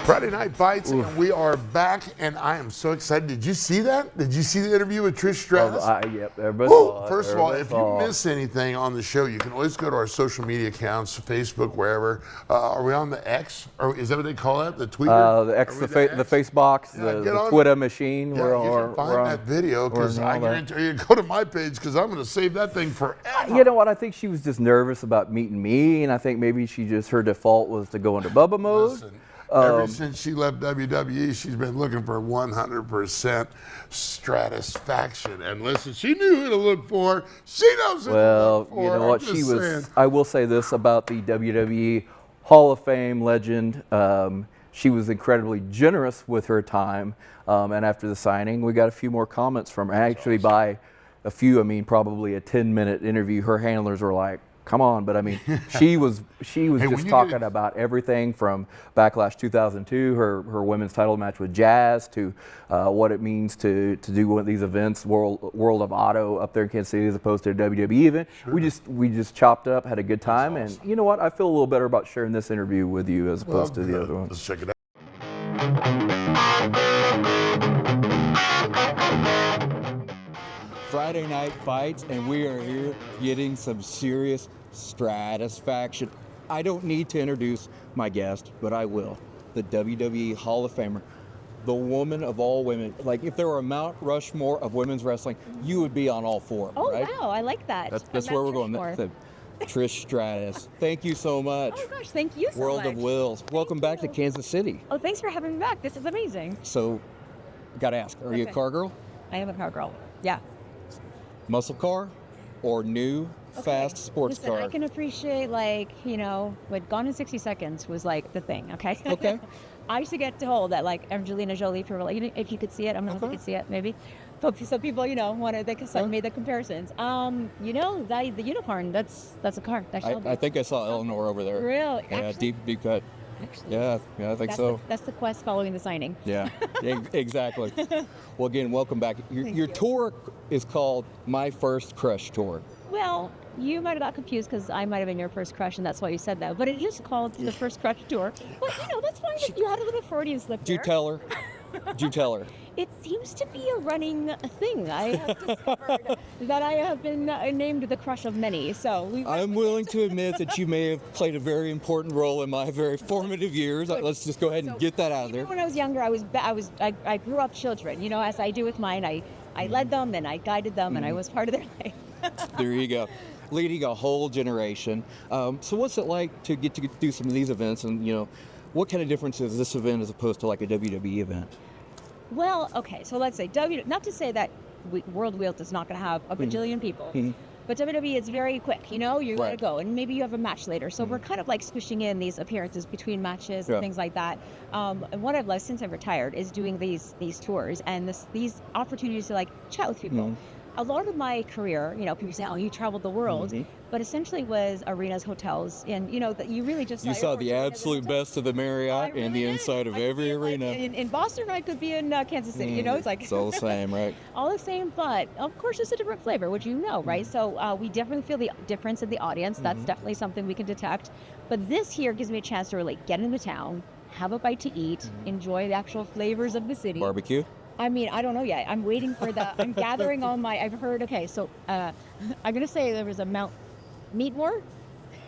Friday Night Fights, and we are back, and I am so excited. Did you see that? Did you see the interview with Trish Stratus? Yep, everybody saw it. First of all, if you miss anything on the show, you can always go to our social media accounts, Facebook, wherever. Are we on the X? Or is that what they call it? The Twitter? The X, the Facebox, the Twitter machine. Yeah, you can find that video, because I guarantee you, go to my page, because I'm going to save that thing forever. You know what? I think she was just nervous about meeting me, and I think maybe her default was to go into Bubba mode. Listen, ever since she left WWE, she's been looking for 100% stratisfaction. And listen, she knew who to look for. She knows who to look for. Well, you know what? I will say this about the WWE Hall of Fame legend. She was incredibly generous with her time. And after the signing, we got a few more comments from her. Actually, by a few, I mean probably a 10-minute interview. Her handlers were like, come on, but I mean, she was just talking about everything from Backlash 2002, her women's title match with Jazz, to what it means to do one of these events, World of Auto up there in Kansas City, as opposed to a WWE event. Sure. We just chopped up, had a good time, and you know what? I feel a little better about sharing this interview with you as opposed to the other one. Let's check it out. Friday Night Fights, and we are here getting some serious stratisfaction. I don't need to introduce my guest, but I will. The WWE Hall of Famer, the woman of all women. Like, if there were a Mount Rushmore of women's wrestling, you would be on all four of them, right? Oh, wow, I like that. That's where we're going. Trish Stratus. Thank you so much. Oh gosh, thank you so World much. of Wills. Welcome back to Kansas City. Oh, thanks for having me back. This is amazing. So, gotta ask, are you a car girl? I am a car girl. Yeah. Muscle car or new fast sports car? I can appreciate, like, you know, what Gone in 60 Seconds was like the thing, okay? Okay. I used to get told that, like, Angelina Jolie, if you could see it, I don't know if you could see it, maybe. But some people, you know, made the comparisons. You know, the unicorn, that's a car. I think I saw Eleanor over there. Really? Yeah, Actually? deep cut. Actually, yeah, I think so. That's the quest following the signing. Yeah, exactly. Well, again, welcome back. Your tour is called My First Crush Tour. Well, you might have got confused because I might have been your first crush, and that's why you said that. But it is called the First Crush Tour. But, you know, that's fine. You had a little Freudian slip there. Did you tell her? Did you tell her? It seems to be a running thing. I have discovered that I have been named the crush of many. So I'm willing to admit that you may have played a very important role in my very formative years. Let's just go ahead and get that out there. When I was younger, I grew up children. You know, as I do with mine, I led them and I guided them, and I was part of their life. There you go. Leading a whole generation. So what's it like to get to do some of these events, and, you know, what kind of difference is this event as opposed to like a WWE event? Well, okay, so let's say not to say that World Wheel is not going to have a bajillion people, but WWE is very quick. You know, you gotta go, and maybe you have a match later. So we're kind of like squishing in these appearances between matches and things like that. And what I've loved since I've retired is doing these tours and these opportunities to like chat with people. A lot of my career, you know, people say, "Oh, you traveled the world," but essentially was arenas, hotels, and you know that you really just saw the absolute best of the Marriott and the inside of every arena. Like in Boston, I could be in Kansas City. You know, it's like it's all the same, right? All the same, but of course it's a different flavor, which you know, right? So we definitely feel the difference in the audience. That's definitely something we can detect. But this here gives me a chance to really get into town, have a bite to eat, enjoy the actual flavors of the city. Barbecue. I mean, I don't know yet. I'm waiting for I'm gathering all I've heard, okay, so I'm going to say there was a Mount Meatmore.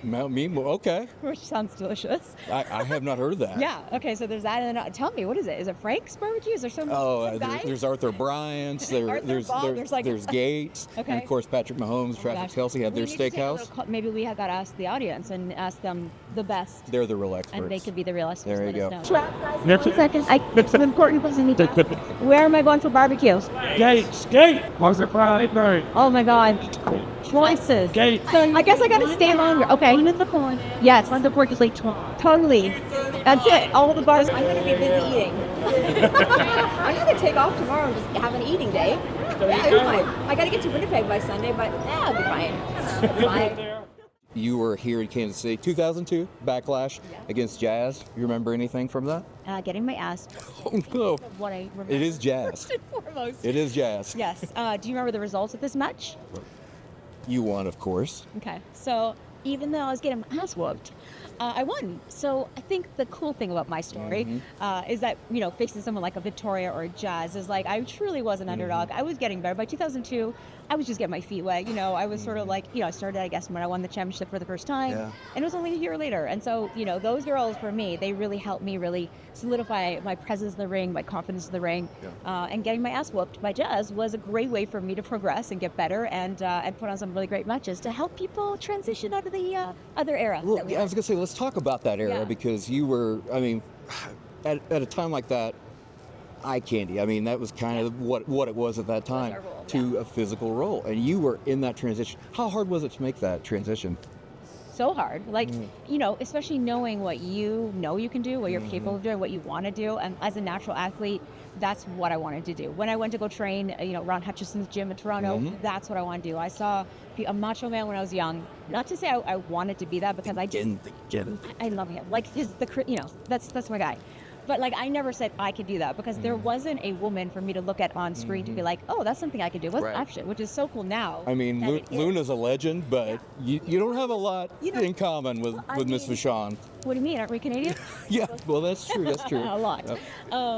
Mount Meatmore, okay. Which sounds delicious. I have not heard of that. Yeah, okay, so there's that. And then, tell me, what is it? Is it Frank's Barbecue? Is there some guy? There's Arthur Bryant's, there's Gates, and of course Patrick Mahomes, Travis Kelce have their steakhouse. Maybe we have got to ask the audience and ask them the best. They're the real experts. And they could be the real experts. There you go. Next second, that's an important question. Where am I going for barbecue? Gates. What's it Friday night? Oh my God. Choices. Gates. So I guess I got to stay longer. Okay. Yes. Totally. That's it. All the bars. I'm going to be busy eating. I'm going to take off tomorrow and just have an eating day. Yeah, it's fine. I got to get to Winnipeg by Sunday, but I'll be fine. It's fine. You were here in Kansas City, 2002, Backlash against Jazz. You remember anything from that? Getting my ass. Oh no. What I remember. It is Jazz. First and foremost. It is Jazz. Yes. Do you remember the results of this match? You won, of course. Okay. So even though I was getting my ass whooped, I won. So I think the cool thing about my story is that, you know, facing someone like a Victoria or a Jazz is like, I truly was an underdog. I was getting better. By 2002, I was just getting my feet wet. You know, I was sort of like, you know, I started, I guess, when I won the championship for the first time. Yeah. And it was only a year later. And so, you know, those girls for me, they really helped me really solidify my presence in the ring, my confidence in the ring. And getting my ass whooped by Jazz was a great way for me to progress and get better and put on some really great matches to help people transition out of the other era. Well, that we I was had. gonna say, let's talk about that era Yeah. because you were, I mean, at a time like that, eye candy. I mean, that was kind of what it was at that time our role, to a physical role, and you were in that transition. How hard was it to make that transition? So hard, like, you know, especially knowing what you know you can do, what you're capable of doing, what you want to do. And as a natural athlete, that's what I wanted to do. When I went to go train, you know, Ron Hutchison's gym in Toronto, that's what I want to do. I saw a macho man when I was young. Not to say I wanted to be that, because I just, I love him. Like, you know, that's my guy. But like, I never said I could do that because there wasn't a woman for me to look at on screen to be like, oh, that's something I could do. What's Right. option? Which is so cool now. I mean, that it is. Luna's a legend, but you don't have a lot You know, in common with Miss mean- Vachon. What do you mean? Aren't we Canadian? Yeah, well, that's true. That's true. A lot.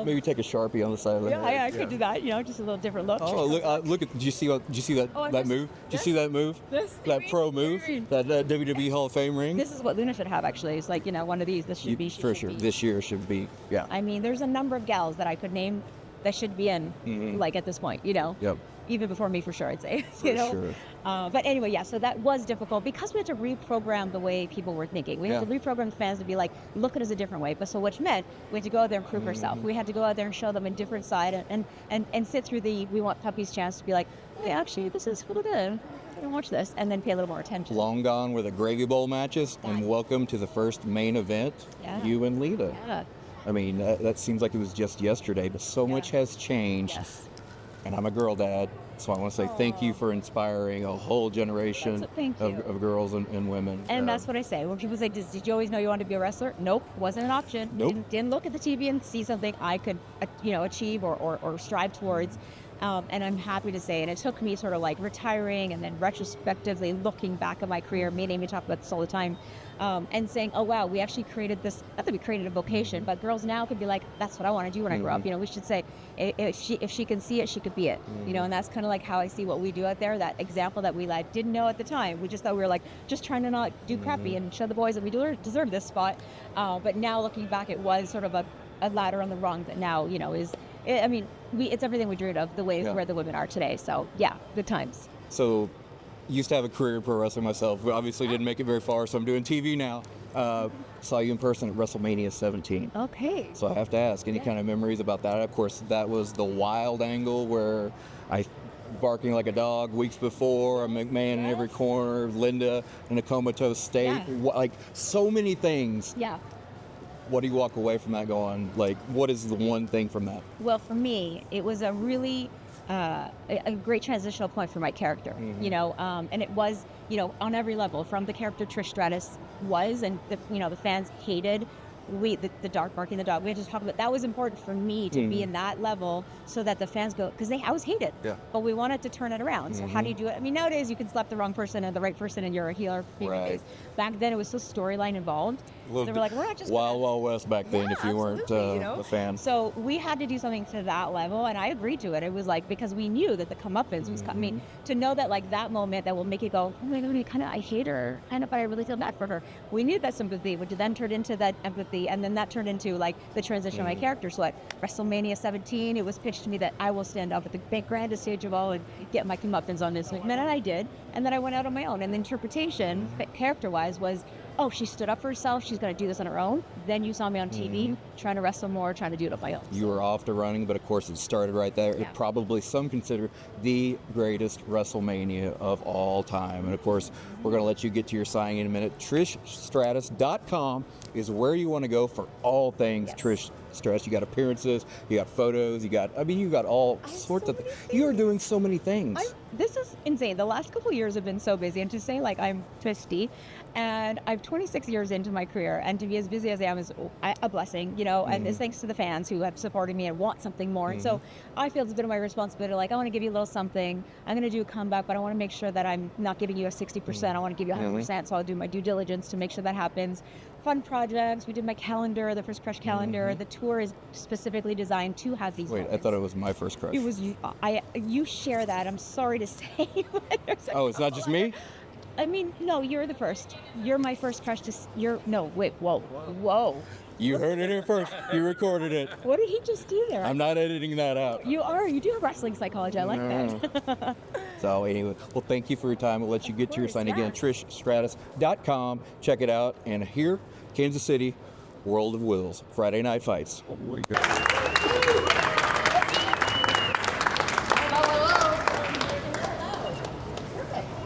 Maybe take a Sharpie on the side of the Yeah, head. I could do that. You know, just a little different look. Oh, look at! Did you see that Oh, that move? Did you see that move? That pro move? That WWE Hall of Fame ring? This is what Luna should have, actually. It's like, you know, one of these. This should be. For should sure. be. This year should be. Yeah. I mean, there's a number of gals that I could name that should be in, like, at this point, you know? Yep. Even before me, for sure, I'd say. For you know? sure. But anyway, yeah, so that was difficult because we had to reprogram the way people were thinking. We had to reprogram fans to be like, look at us a different way. But so which meant we had to go out there and prove ourselves. We had to go out there and show them a different side and sit through the We Want Puppies chance to be like, hey, actually, this is really good. I can watch this. And then pay a little more attention. Long gone were the gravy bowl matches, and welcome to the first main event. Yeah. You and Lita. Yeah. I mean, that seems like it was just yesterday, but so much has changed. Yes. And I'm a girl dad, so I want to say thank you for inspiring a whole generation Thank you. of girls and women. And that's what I say. When people say, did you always know you wanted to be a wrestler? Nope, wasn't an option. Nope. Didn't look at the TV and see something I could, you know, achieve or strive towards. And I'm happy to say, and it took me sort of like retiring and then retrospectively looking back at my career, me and Amy talk about this all the time, and saying, oh wow, we actually created this, not that we created a vocation, but girls now could be like, that's what I want to do when I grow up. You know, we should say, if she can see it, she could be it. You know, and that's kind of like how I see what we do out there, that example that we like didn't know at the time. We just thought we were like, just trying to not do crappy and show the boys that we deserve this spot. But now looking back, it was sort of a ladder on the rung that now, you know, is, I mean, it's everything we dreamed of, the way where the women are today. So yeah, good times. So, used to have a career in pro wrestling myself. We obviously didn't make it very far, so I'm doing TV now. Saw you in person at WrestleMania 17. Okay. So I have to ask, any kind of memories about that? Of course, that was the wild angle where I barking like a dog weeks before, a McMahon in every corner, Linda in a comatose state, like so many things. Yeah. What do you walk away from that going, like, what is the one thing from that? Well, for me, it was a really a great transitional point for my character, you know, and it was, you know, on every level, from the character Trish Stratus was, and the fans hated the dark barking the dog. We had to talk about that. Was important for me to be in that level so that the fans go, because I was hated, but we wanted to turn it around. So how do you do it? I mean, nowadays you can slap the wrong person and the right person and you're a heel or babyface. Back then it was so storyline involved. They were like, we're not just Wild West back then, if you weren't absolutely, you know? a fan. So we had to do something to that level, and I agreed to it. It was like, because we knew that the comeuppance was coming. To know that, like, that moment that will make you go, oh my God, I hate her, but I really feel bad for her. We needed that sympathy, which then turned into that empathy, and then that turned into like the transition of my character. So at WrestleMania 17, it was pitched to me that I will stand up at the grandest stage of all and get my comeuppance on this McMahon, and I did. And then I went out on my own, and the interpretation, character-wise, was, oh, she stood up for herself, she's going to do this on her own. Then you saw me on TV trying to wrestle more, trying to do it on my own. You were off to running, but of course it started right there. It probably some consider the greatest WrestleMania of all time. And of course, we're going to let you get to your signing in a minute. TrishStratus.com is where you want to go for all things Trish stress. You got appearances, you got photos, you got all sorts of things. You are doing so many things. This is insane. The last couple of years have been so busy, and to say like I'm 50 and I'm 26 years into my career, and to be as busy as I am is a blessing, you know, and it's thanks to the fans who have supported me and want something more. And so I feel it's a bit of my responsibility, like I want to give you a little something. I'm going to do a comeback, but I want to make sure that I'm not giving you a 60%. I want to give you 100%, so I'll do my due diligence to make sure that happens. Fun projects. We did my calendar, the first Crush calendar. The tour is specifically designed to have these moments. I thought it was my first crush. It was you. You share that. I'm sorry to say. Oh, it's not just me? I mean, no, you're the first. You're my first crush whoa. You heard it here first. You recorded it. What did he just do there? I'm not editing that out. You do have wrestling psychology. I like that. So anyway, well, thank you for your time. We'll let you get to your sign again. TrishStratus.com. Check it out. And here, Kansas City, World of Wills, Friday Night Fights. Oh my God.